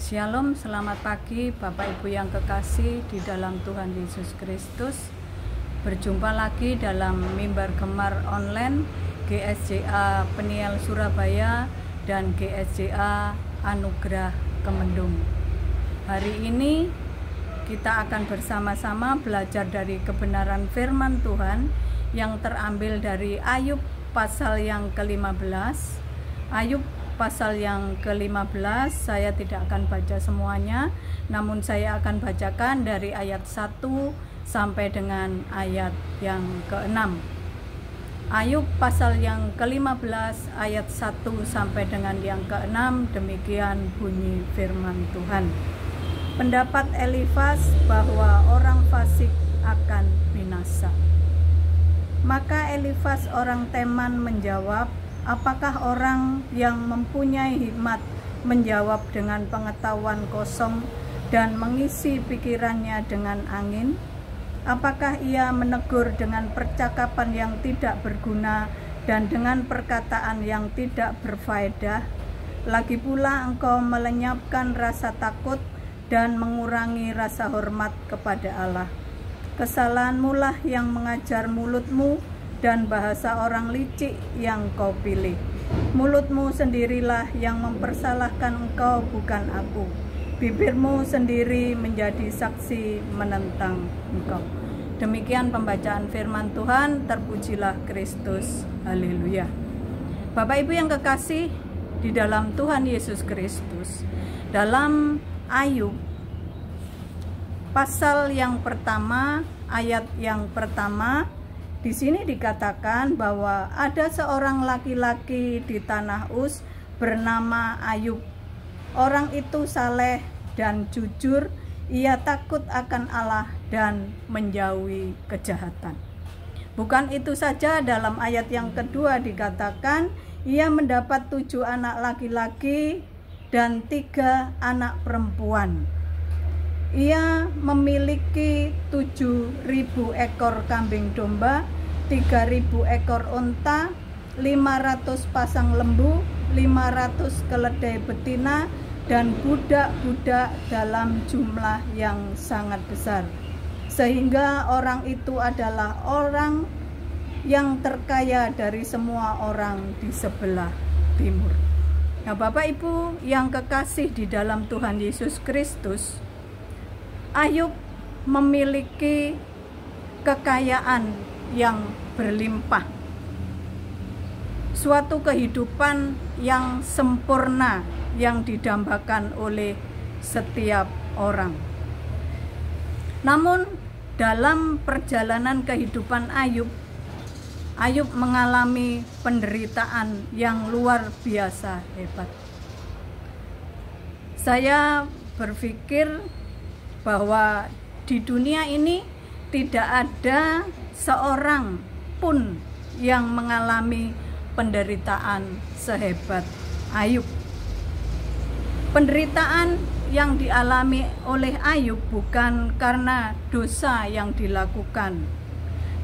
Shalom, selamat pagi Bapak Ibu yang kekasih di dalam Tuhan Yesus Kristus. Berjumpa lagi dalam mimbar gemar online GSJA Peniel Surabaya dan GSJA Anugerah Kemendung. Hari ini kita akan bersama-sama belajar dari kebenaran firman Tuhan yang terambil dari Ayub pasal yang ke-15. Ayub pasal yang ke-15, saya tidak akan baca semuanya, namun saya akan bacakan dari ayat 1 sampai dengan ayat yang ke-6. Ayub pasal yang ke-15 ayat 1 sampai dengan yang ke-6, demikian bunyi firman Tuhan. Pendapat Elifas bahwa orang fasik akan binasa. Maka Elifas orang Teman menjawab, apakah orang yang mempunyai hikmat menjawab dengan pengetahuan kosong dan mengisi pikirannya dengan angin? Apakah ia menegur dengan percakapan yang tidak berguna dan dengan perkataan yang tidak berfaedah? Lagi pula engkau melenyapkan rasa takut dan mengurangi rasa hormat kepada Allah. Kesalahanmu lah yang mengajar mulutmu, dan bahasa orang licik yang kau pilih. Mulutmu sendirilah yang mempersalahkan engkau, bukan aku. Bibirmu sendiri menjadi saksi menentang engkau. Demikian pembacaan firman Tuhan. Terpujilah Kristus. Haleluya. Bapak Ibu yang kekasih di dalam Tuhan Yesus Kristus, dalam Ayub pasal yang pertama, ayat yang pertama, di sini dikatakan bahwa ada seorang laki-laki di tanah Uz bernama Ayub. Orang itu saleh dan jujur, ia takut akan Allah dan menjauhi kejahatan. Bukan itu saja, dalam ayat yang kedua dikatakan ia mendapat 7 anak laki-laki dan 3 anak perempuan. Ia memiliki 7.000 ekor kambing domba, 3.000 ekor unta, 500 pasang lembu, 500 keledai betina, dan budak-budak dalam jumlah yang sangat besar. Sehingga orang itu adalah orang yang terkaya dari semua orang di sebelah timur. Nah, Bapak Ibu yang kekasih di dalam Tuhan Yesus Kristus, Ayub memiliki kekayaan yang berlimpah, suatu kehidupan yang sempurna yang didambakan oleh setiap orang. Namun dalam perjalanan kehidupan Ayub mengalami penderitaan yang luar biasa hebat. Saya berpikir bahwa di dunia ini tidak ada seorang pun yang mengalami penderitaan sehebat Ayub. Penderitaan yang dialami oleh Ayub bukan karena dosa yang dilakukan.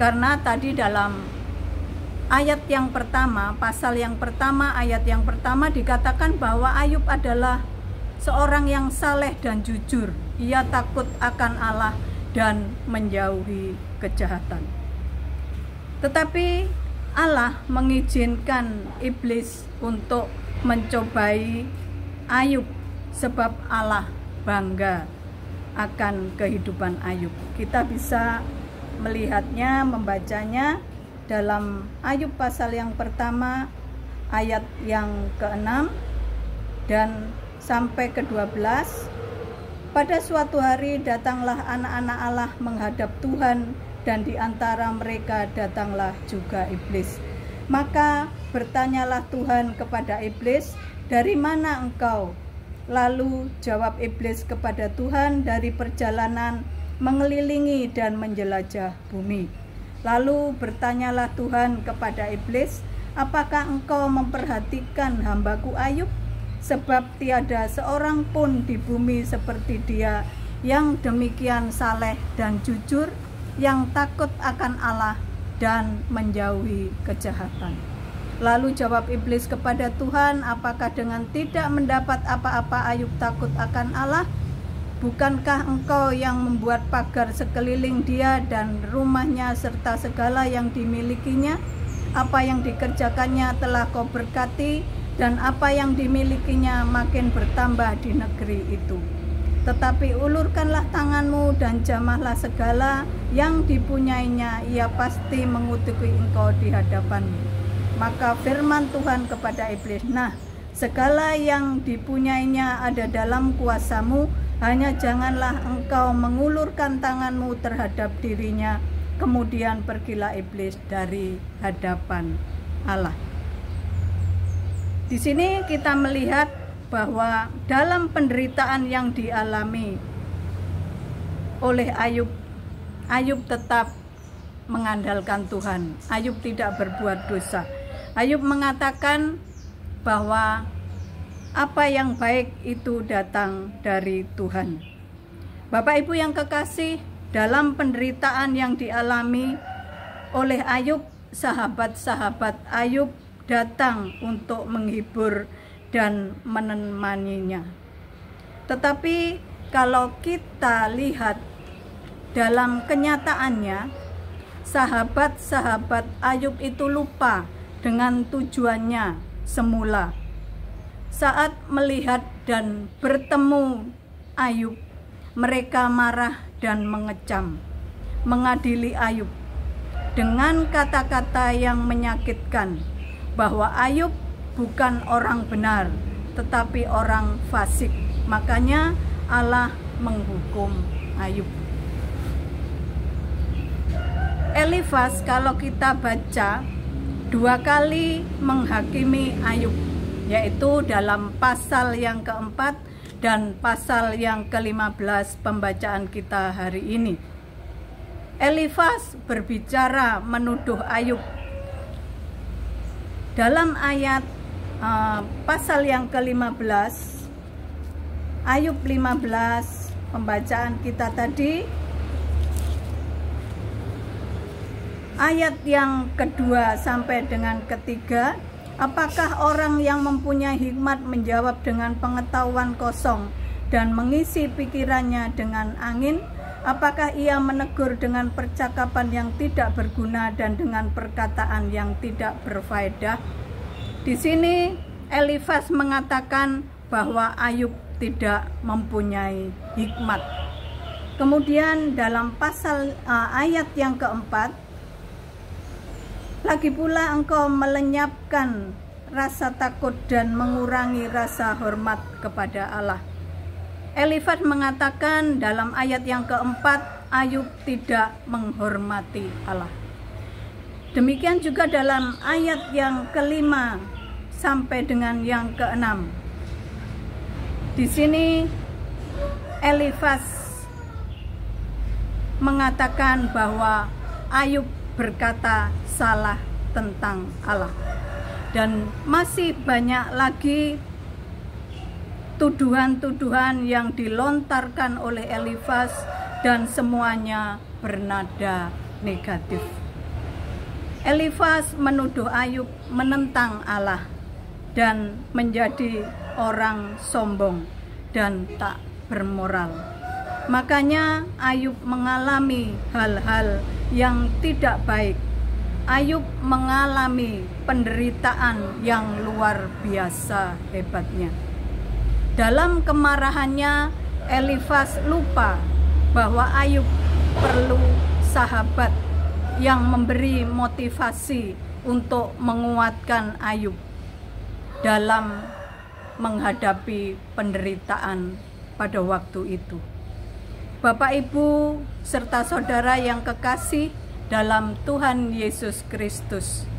Karena tadi dalam ayat yang pertama, pasal yang pertama, ayat yang pertama dikatakan bahwa Ayub adalah seorang yang saleh dan jujur. Ia takut akan Allah dan menjauhi kejahatan. Tetapi Allah mengizinkan iblis untuk mencobai Ayub, sebab Allah bangga akan kehidupan Ayub. Kita bisa melihatnya, membacanya dalam Ayub pasal yang pertama, ayat yang ke-6 dan sampai ke-12. Pada suatu hari datanglah anak-anak Allah menghadap Tuhan, dan di antara mereka datanglah juga iblis. Maka bertanyalah Tuhan kepada iblis, dari mana engkau? Lalu jawab iblis kepada Tuhan, dari perjalanan mengelilingi dan menjelajah bumi. Lalu bertanyalah Tuhan kepada iblis, apakah engkau memperhatikan hambaku Ayub? Sebab tiada seorang pun di bumi seperti dia, yang demikian saleh dan jujur, yang takut akan Allah dan menjauhi kejahatan. Lalu jawab iblis kepada Tuhan, apakah dengan tidak mendapat apa-apa Ayub takut akan Allah? Bukankah engkau yang membuat pagar sekeliling dia dan rumahnya serta segala yang dimilikinya? Apa yang dikerjakannya telah kau berkati, dan apa yang dimilikinya makin bertambah di negeri itu. Tetapi ulurkanlah tanganmu dan jamahlah segala yang dipunyainya, ia pasti mengutuki engkau di hadapanmu. Maka firman Tuhan kepada iblis, nah, segala yang dipunyainya ada dalam kuasamu, hanya janganlah engkau mengulurkan tanganmu terhadap dirinya. Kemudian pergilah iblis dari hadapan Allah. Di sini kita melihat bahwa dalam penderitaan yang dialami oleh Ayub, Ayub tetap mengandalkan Tuhan. Ayub tidak berbuat dosa. Ayub mengatakan bahwa apa yang baik itu datang dari Tuhan. Bapak Ibu yang kekasih, dalam penderitaan yang dialami oleh Ayub, sahabat-sahabat Ayub datang untuk menghibur dan menemaninya. Tetapi kalau kita lihat dalam kenyataannya, sahabat-sahabat Ayub itu lupa dengan tujuannya semula. Saat melihat dan bertemu Ayub, mereka marah dan mengecam, mengadili Ayub dengan kata-kata yang menyakitkan, bahwa Ayub bukan orang benar, tetapi orang fasik. Makanya Allah menghukum Ayub. Elifas kalau kita baca 2 kali menghakimi Ayub, yaitu dalam pasal yang keempat dan pasal yang ke-15 pembacaan kita hari ini. Elifas berbicara menuduh Ayub. Dalam ayat pasal yang ke-15, Ayub 15, pembacaan kita tadi, ayat yang kedua sampai dengan ketiga, apakah orang yang mempunyai hikmat menjawab dengan pengetahuan kosong dan mengisi pikirannya dengan angin? Apakah ia menegur dengan percakapan yang tidak berguna dan dengan perkataan yang tidak berfaedah? Di sini Elifas mengatakan bahwa Ayub tidak mempunyai hikmat. Kemudian dalam pasal ayat yang keempat, lagi pula engkau melenyapkan rasa takut dan mengurangi rasa hormat kepada Allah. Elifas mengatakan dalam ayat yang keempat, Ayub tidak menghormati Allah. Demikian juga dalam ayat yang kelima sampai dengan yang keenam. Di sini Elifas mengatakan bahwa Ayub berkata salah tentang Allah. Dan masih banyak lagi tuduhan-tuduhan yang dilontarkan oleh Elifas dan semuanya bernada negatif. Elifas menuduh Ayub menentang Allah dan menjadi orang sombong dan tak bermoral. Makanya Ayub mengalami hal-hal yang tidak baik. Ayub mengalami penderitaan yang luar biasa hebatnya. Dalam kemarahannya, Elifas lupa bahwa Ayub perlu sahabat yang memberi motivasi untuk menguatkan Ayub dalam menghadapi penderitaan pada waktu itu. Bapak, Ibu, serta saudara yang kekasih dalam Tuhan Yesus Kristus,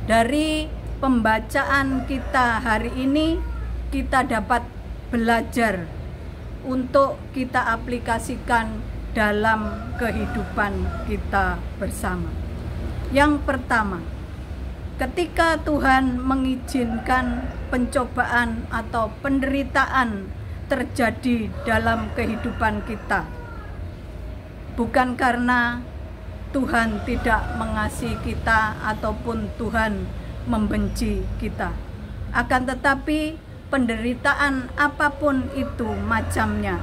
dari pembacaan kita hari ini kita dapat belajar untuk kita aplikasikan dalam kehidupan kita bersama. Yang pertama, ketika Tuhan mengizinkan pencobaan atau penderitaan terjadi dalam kehidupan kita, bukan karena Tuhan tidak mengasihi kita ataupun Tuhan membenci kita. Akan tetapi penderitaan apapun itu macamnya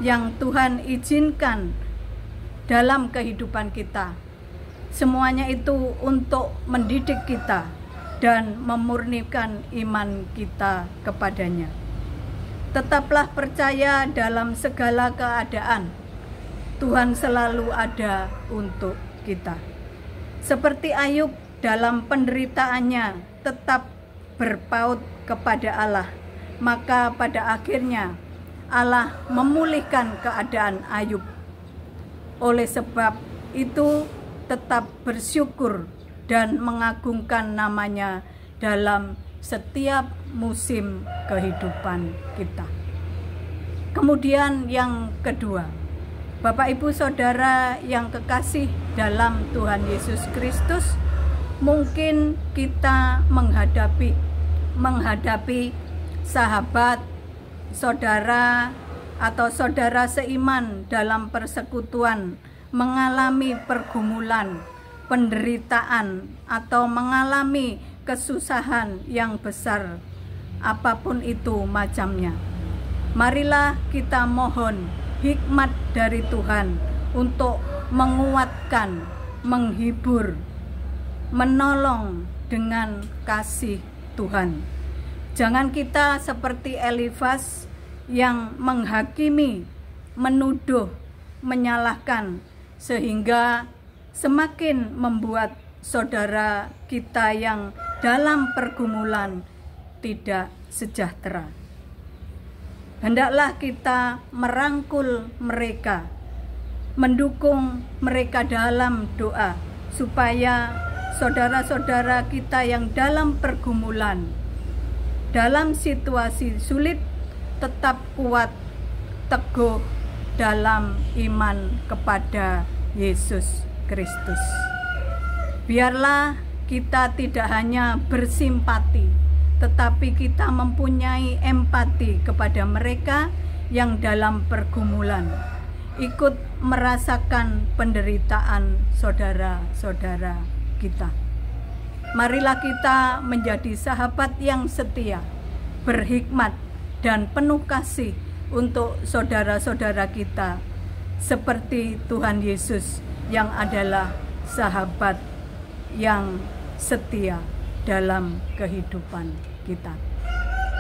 yang Tuhan izinkan dalam kehidupan kita, semuanya itu untuk mendidik kita dan memurnikan iman kita kepadanya. Tetaplah percaya dalam segala keadaan, Tuhan selalu ada untuk kita. Seperti Ayub dalam penderitaannya tetap berpaut kepada Allah, maka pada akhirnya Allah memulihkan keadaan Ayub. Oleh sebab itu tetap bersyukur dan mengagungkan namanya dalam setiap musim kehidupan kita. Kemudian yang kedua, Bapak Ibu Saudara yang kekasih dalam Tuhan Yesus Kristus, mungkin kita menghadapi sahabat, saudara, atau saudara seiman dalam persekutuan mengalami pergumulan, penderitaan, atau mengalami kesusahan yang besar, apapun itu macamnya. Marilah kita mohon hikmat dari Tuhan untuk menguatkan, menghibur, menolong dengan kasih Tuhan. Jangan kita seperti Elifas yang menghakimi, menuduh, menyalahkan, sehingga semakin membuat saudara kita yang dalam pergumulan tidak sejahtera. Hendaklah kita merangkul mereka, mendukung mereka dalam doa, supaya saudara-saudara kita yang dalam pergumulan, dalam situasi sulit, tetap kuat, teguh dalam iman kepada Yesus Kristus. Biarlah kita tidak hanya bersimpati, tetapi kita mempunyai empati kepada mereka yang dalam pergumulan, ikut merasakan penderitaan saudara-saudara kita. Marilah kita menjadi sahabat yang setia, berhikmat, dan penuh kasih untuk saudara-saudara kita, seperti Tuhan Yesus yang adalah sahabat yang setia dalam kehidupan kita.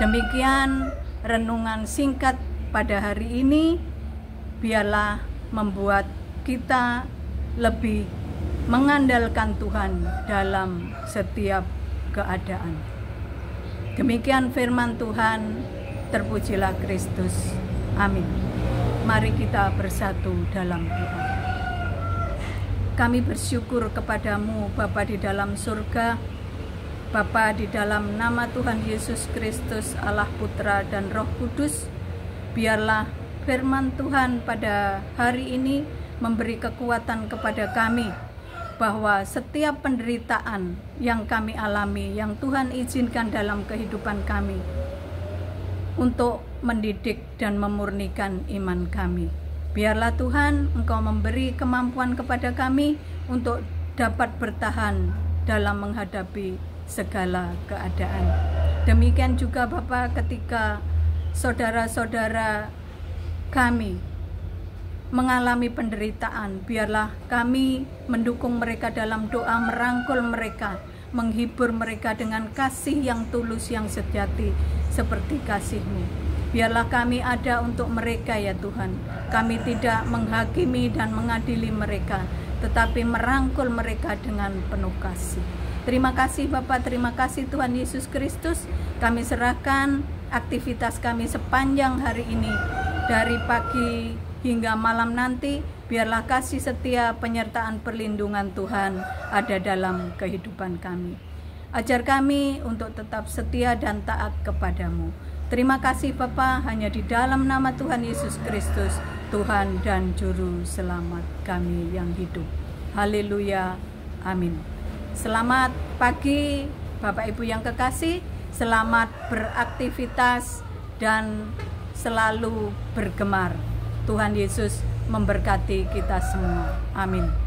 Demikian renungan singkat pada hari ini. Biarlah membuat kita lebih mengandalkan Tuhan dalam setiap keadaan. Demikian firman Tuhan. Terpujilah Kristus. Amin. Mari kita bersatu dalam doa. Kami bersyukur kepadamu Bapa di dalam surga, Bapa di dalam nama Tuhan Yesus Kristus, Allah Putra dan Roh Kudus. Biarlah firman Tuhan pada hari ini memberi kekuatan kepada kami, bahwa setiap penderitaan yang kami alami, yang Tuhan izinkan dalam kehidupan kami, untuk mendidik dan memurnikan iman kami. Biarlah Tuhan Engkau memberi kemampuan kepada kami untuk dapat bertahan dalam menghadapi segala keadaan. Demikian juga Bapa, ketika saudara-saudara kami mengalami penderitaan, biarlah kami mendukung mereka dalam doa, merangkul mereka, menghibur mereka dengan kasih yang tulus, yang sejati, seperti kasih-Mu. Biarlah kami ada untuk mereka ya Tuhan. Kami tidak menghakimi dan mengadili mereka, tetapi merangkul mereka dengan penuh kasih. Terima kasih Bapa, terima kasih Tuhan Yesus Kristus. Kami serahkan aktivitas kami sepanjang hari ini, dari pagi hingga malam nanti. Biarlah kasih setia, penyertaan, perlindungan Tuhan ada dalam kehidupan kami. Ajar kami untuk tetap setia dan taat kepadamu. Terima kasih Bapa, hanya di dalam nama Tuhan Yesus Kristus, Tuhan dan Juru Selamat kami yang hidup. Haleluya, amin. Selamat pagi Bapak Ibu yang kekasih, selamat beraktivitas dan selalu bergemar. Tuhan Yesus memberkati kita semua. Amin.